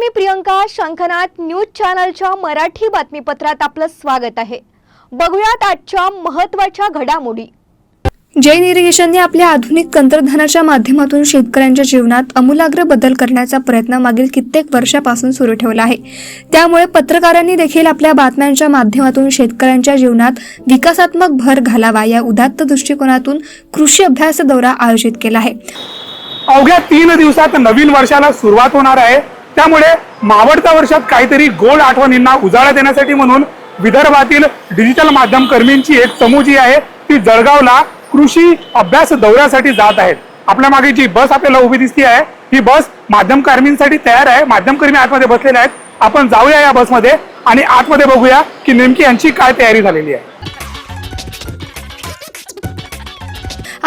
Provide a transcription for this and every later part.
मी प्रियंका. शंखनाद न्यूज चॅनलच्या मराठी बातमीपत्रात आपलं स्वागत आहे. बघूयात आजच्या महत्त्वाच्या घडामोडी. जैन इरिगेशनने आपल्या आधुनिक तंत्रज्ञानाच्या माध्यमातून शेतकऱ्यांच्या जीवनात आमूलाग्र बदल करण्याचा प्रयत्न मागील कित्येक वर्षापासून सुरू ठेवला आहे. त्यामुळे पत्रकारांनी देखील आपल्या बातम्यांच्या माध्यमातून शेतकऱ्यांच्या जीवनात विकासात्मक भर घालावा या उदात्त दृष्टिकोनातून कृषी अभ्यास दौरा आयोजित केला आहे. अवघ्या 3 दिवसात नवीन वर्षाला सुरुवात होणार आहे. त्यामुळे मावळत्या वर्षात काहीतरी गोड आठवणींना उजाळा देण्यासाठी म्हणून विदर्भातील डिजिटल माध्यम कर्मींची एक समूह जी आहे ती जळगावला कृषी अभ्यास दौऱ्यासाठी जात आहेत. आपल्या मागे जी बस आपल्याला उभी दिसते आहे ही बस माध्यम कर्मींसाठी तयार आहे. माध्यम कर्मी आतमध्ये बसलेले आहेत. आपण जाऊया या बसमध्ये आणि आतमध्ये बघूया की नेमकी यांची काय तयारी झालेली आहे.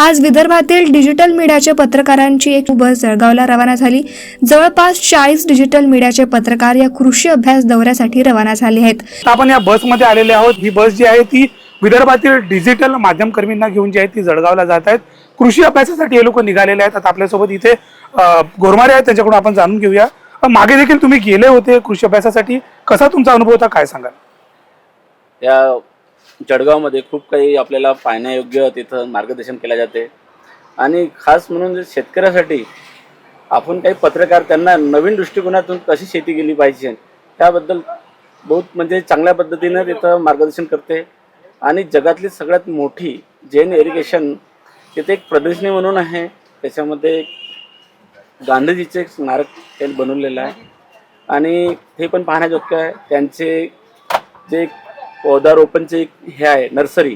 आज विदर्भातील डिजिटल मीडियाच्या पत्रकारांची एक बस जळगावला रवाना झाली. जवळपास 40 डिजिटल मीडियाचे पत्रकार या कृषी अभ्यास दौऱ्यासाठी रवाना झाले आहेत. आपण या बसमध्ये आलेले आहोत. ही बस जी आहे ती विदर्भातील डिजिटल माध्यम कर्मींना घेऊन जी आहे ती जळगावला जात आहेत. कृषी अभ्यासासाठी हे लोक निघालेले आहेत. आता आपल्यासोबत इथे गोरमारे आहेत, त्यांच्याकडून आपण जाणून घेऊया. मागे देखील तुम्ही गेले होते कृषी अभ्यासासाठी, कसा तुमचा अनुभव होता, काय सांगाल? या जळगावमध्ये खूप काही आपल्याला पाहण्यायोग्य तिथं मार्गदर्शन केले जाते आणि खास म्हणून शेतकऱ्यासाठी आपण काही पत्रकार त्यांना नवीन दृष्टिकोनातून कशी शेती केली पाहिजे त्याबद्दल बहुत म्हणजे चांगल्या पद्धतीने तिथं मार्गदर्शन करते. आणि जगातली सगळ्यात मोठी जैन इरिगेशन तिथे एक प्रदर्शनी म्हणून आहे. त्याच्यामध्ये गांधीजीचे एक स्मारक त्यांनी बनवलेलं आहे आणि हे पण पाहण्याजोग्य आहे. त्यांचे जे पौधारोपणचे हे आहे नर्सरी,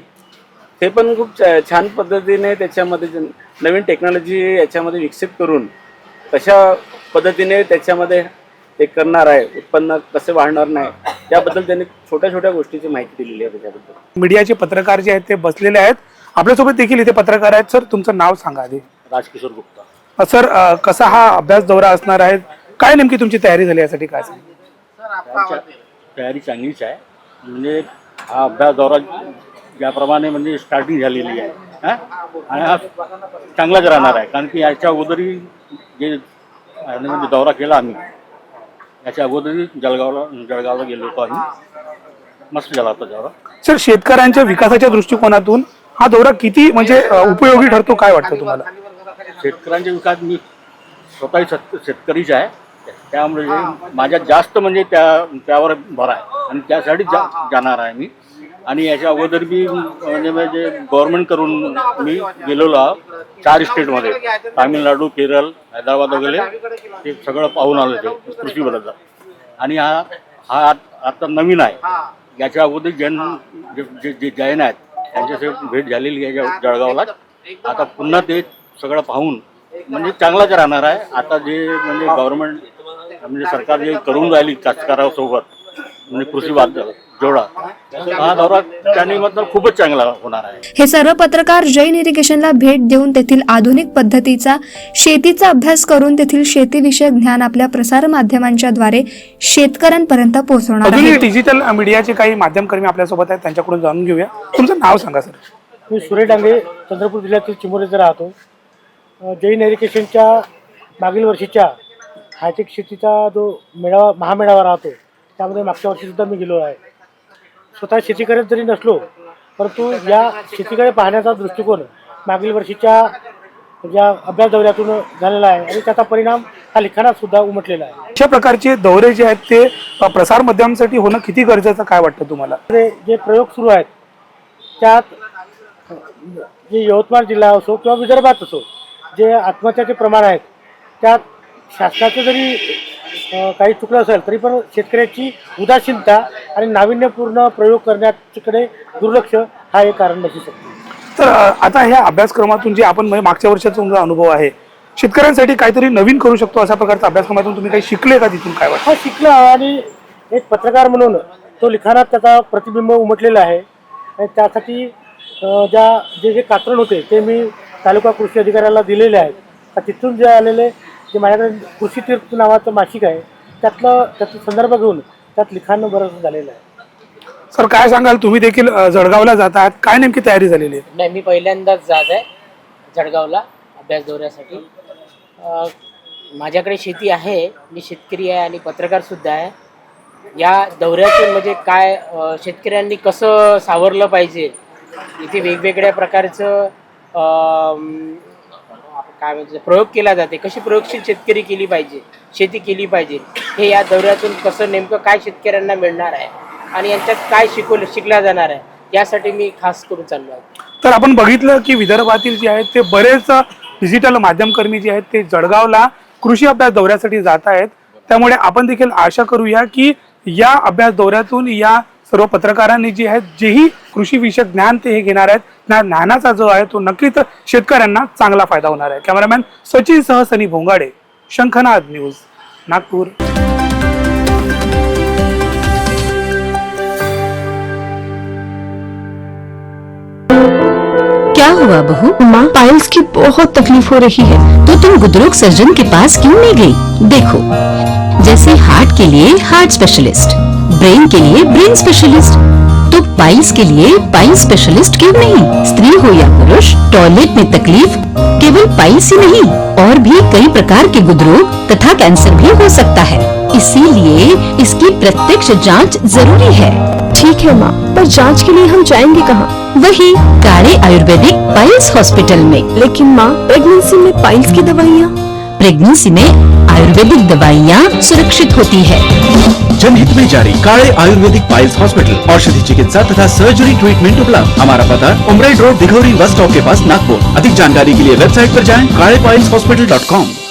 ते पण खूप छान पद्धतीने त्याच्यामध्ये नवीन टेक्नॉलॉजी याच्यामध्ये विकसित करून कशा पद्धतीने त्याच्यामध्ये ते करणार आहे, उत्पन्न कसे वाढणार नाही त्याबद्दल त्यांनी छोट्या छोट्या गोष्टीची माहिती दिलेली आहे. त्याच्याबद्दल मीडियाचे पत्रकार जे आहेत ते बसलेले आहेत. आपल्यासोबत देखील इथे पत्रकार आहेत. सर, तुमचं नाव सांगा आधी. राजकिशोर गुप्ता. सर, कसा हा अभ्यास दौरा असणार आहे, काय नेमकी तुमची तयारी झाली यासाठी काय सांगा? तयारी चांगलीच आहे. म्हणजे हा अभ्यास दौरा ज्याप्रमाणे म्हणजे स्टार्टिंग झालेली आहे आणि हा चांगलाच राहणार आहे. कारण की याच्या अगोदरही जे म्हणजे दौरा केला आम्ही, याच्या अगोदरही जळगावला गेलो होतो आम्ही. मस्त झाला होता दौरा. सर, शेतकऱ्यांच्या विकासाच्या दृष्टिकोनातून हा दौरा किती म्हणजे उपयोगी ठरतो, काय वाटतं तुम्हाला? शेतकऱ्यांच्या विकास, मी स्वतःही शेतकरीच आहे, त्यामुळे माझ्यात जास्त म्हणजे त्यावर भर आहे आणि त्यासाठी जाणार आहे मी. आणि याच्या अगोदर मी म्हणजे गव्हर्नमेंट करून मी गेलेलो आहे 4 स्टेटमध्ये, तामिळनाडू, केरळ, हैदराबाद वगैरे ते सगळं पाहून आलं ते कृषी बदल. आणि हा आता नवीन आहे. याच्या अगोदर जे जैन आहेत त्यांच्यासोबत भेट झालेली आहे जळगावला. आता पुन्हा ते सगळं पाहून म्हणजे चांगलाच राहणार आहे. आता जे म्हणजे गव्हर्नमेंट म्हणजे सरकार जे करून राहिली कास्तकारासोबत म्हणजे कृषी जोडा, हा दौरा त्यानिमित्त खूपच चांगला होणार आहे. हे सर्व पत्रकार जैन इरिगेशनला भेट देऊन तेथील आधुनिक पद्धतीचा शेतीचा अभ्यास करून तेथील शेतीविषयक ज्ञान आपल्या प्रसार माध्यमांच्या द्वारे शेतकऱ्यांपर्यंत पोहोचवणार आहेत. डिजिटल मीडियाचे काही माध्यम कर्मी आपल्यासोबत आहेत, त्यांच्याकडून जाणून घेऊया. तुमचं नाव सांगा सर. मी सुरेश डांगे, चंद्रपूर जिल्ह्यातील चिमोरीत राहतो. जैन इरिगेशनच्या मागील वर्षीच्या हायटेक शेतीचा जो मेळावा महामेळावा राहतो त्यामध्ये मागच्या वर्षीसुद्धा मी गेलो आहे. स्वतः शेती करत जरी नसलो परंतु या शेतीकडे पाहण्याचा दृष्टिकोन मागील वर्षीच्या ज्या अभ्यास दौऱ्यातून झालेला आहे आणि त्याचा परिणाम हा लिखाणात सुद्धा उमटलेला आहे. अशा प्रकारचे दौरे जे आहेत ते प्रसार माध्यमांसाठी होणं किती गरजेचं, काय वाटतं तुम्हाला? जे प्रयोग सुरू आहेत त्यात जे यवतमाळ जिल्हा असो किंवा विदर्भात असो जे आत्महत्याचे प्रमाण आहेत त्यात शासनाचं जरी काही चुकलं असेल तरी पण शेतकऱ्याची उदासीनता आणि नाविन्यपूर्ण प्रयोग करण्याकडे दुर्लक्ष हा एक कारण नसू शकतो. तर आता ह्या अभ्यासक्रमातून जे आपण म्हणजे मागच्या वर्षाचा तुमचा अनुभव आहे, शेतकऱ्यांसाठी काहीतरी नवीन करू शकतो अशा प्रकारच्या अभ्यासक्रमातून तुम्ही काही शिकले का? तिथून काय वाटतं? हा, शिकलो आणि एक पत्रकार म्हणून तो लिखाणात त्याचा प्रतिबिंब उमटलेला आहे. आणि त्यासाठी जे कात्रण होते ते मी तालुका कृषी अधिकाऱ्याला दिलेले आहेत. तिथून जे आलेले जे माझ्याकडे कृषी तीर्थ नावाचं मासिक आहे त्याचा संदर्भ घेऊन त्यात लिखाण बरंच झालेलं आहे. सर, काय सांगाल? तुम्ही देखील जळगावला जात आहात, काय नेमकी तयारी झालेली आहे? नाही, मी पहिल्यांदाच जात आहे जळगावला अभ्यास दौऱ्यासाठी. माझ्याकडे शेती आहे, मी शेतकरी आहे आणि पत्रकार सुद्धा आहे. या दौऱ्यातून म्हणजे काय शेतकऱ्यांनी कसं सावरलं पाहिजे, इथे वेगवेगळ्या प्रकारचं काय म्हणजे प्रयोग केला जाते, कशी प्रयोगशील शेतकरी केली पाहिजे, शेती केली पाहिजे, हे या दौऱ्यातून कसं नेमकं काय शेतकऱ्यांना मिळणार आहे आणि यांच्यात काय शिकला जाणार आहे, यासाठी मी खास करून चाललो आहे. तर आपण बघितलं की विदर्भातील जे आहेत ते बरेच डिजिटल माध्यमकर्मी जे आहेत ते जळगावला कृषी अभ्यास दौऱ्यासाठी जात आहेत. त्यामुळे आपण देखील आशा करूया की या अभ्यास दौऱ्यातून या सर्व पत्रकारांनी जे आहेत जेही कृषी विषयक ज्ञान ते हे घेणार आहेत, त्या ज्ञानाचा जो आहे तो नक्कीच शेतकऱ्यांना चांगला फायदा होणार आहे. कॅमेरामॅन सचिन सह सनी भोंगाडे, शंखनाद न्यूज, नागपूर. क्या हुआ बहू? माँ, पाइल्स की बहुत तकलीफ हो रही है। तो तुम गुदरोग सर्जन के पास क्यों नहीं गई? देखो, जैसे हार्ट के लिए हार्ट स्पेशलिस्ट, ब्रेन के लिए ब्रेन स्पेशलिस्ट, तो पाइल्स के लिए पाइल्स स्पेशलिस्ट क्यों नहीं? स्त्री हो या पुरुष, टॉयलेट में तकलीफ केवल पाइल्स ही नहीं, और भी कई प्रकार के गुदरोग तथा कैंसर भी हो सकता है। इसीलिए इसकी प्रत्यक्ष जांच जरूरी है। ठीक है माँ, पर जांच के लिए हम जाएंगे कहाँ? वही काड़े आयुर्वेदिक पाइल्स हॉस्पिटल में। लेकिन माँ, प्रेगनेंसी में पाइल्स की दवाइयाँ? प्रेगनेंसी में आयुर्वेदिक दवाइयाँ सुरक्षित होती है। जनहित में जारी काड़े आयुर्वेदिक पाइल्स हॉस्पिटल, औषधि चिकित्सा तथा सर्जरी ट्रीटमेंट उपलब्ध। हमारा पता उमरेड रोड, दिघौरी बस स्टॉप के पास, नागपुर। अधिक जानकारी के लिए वेबसाइट पर जाएं kadepailshhospital.com।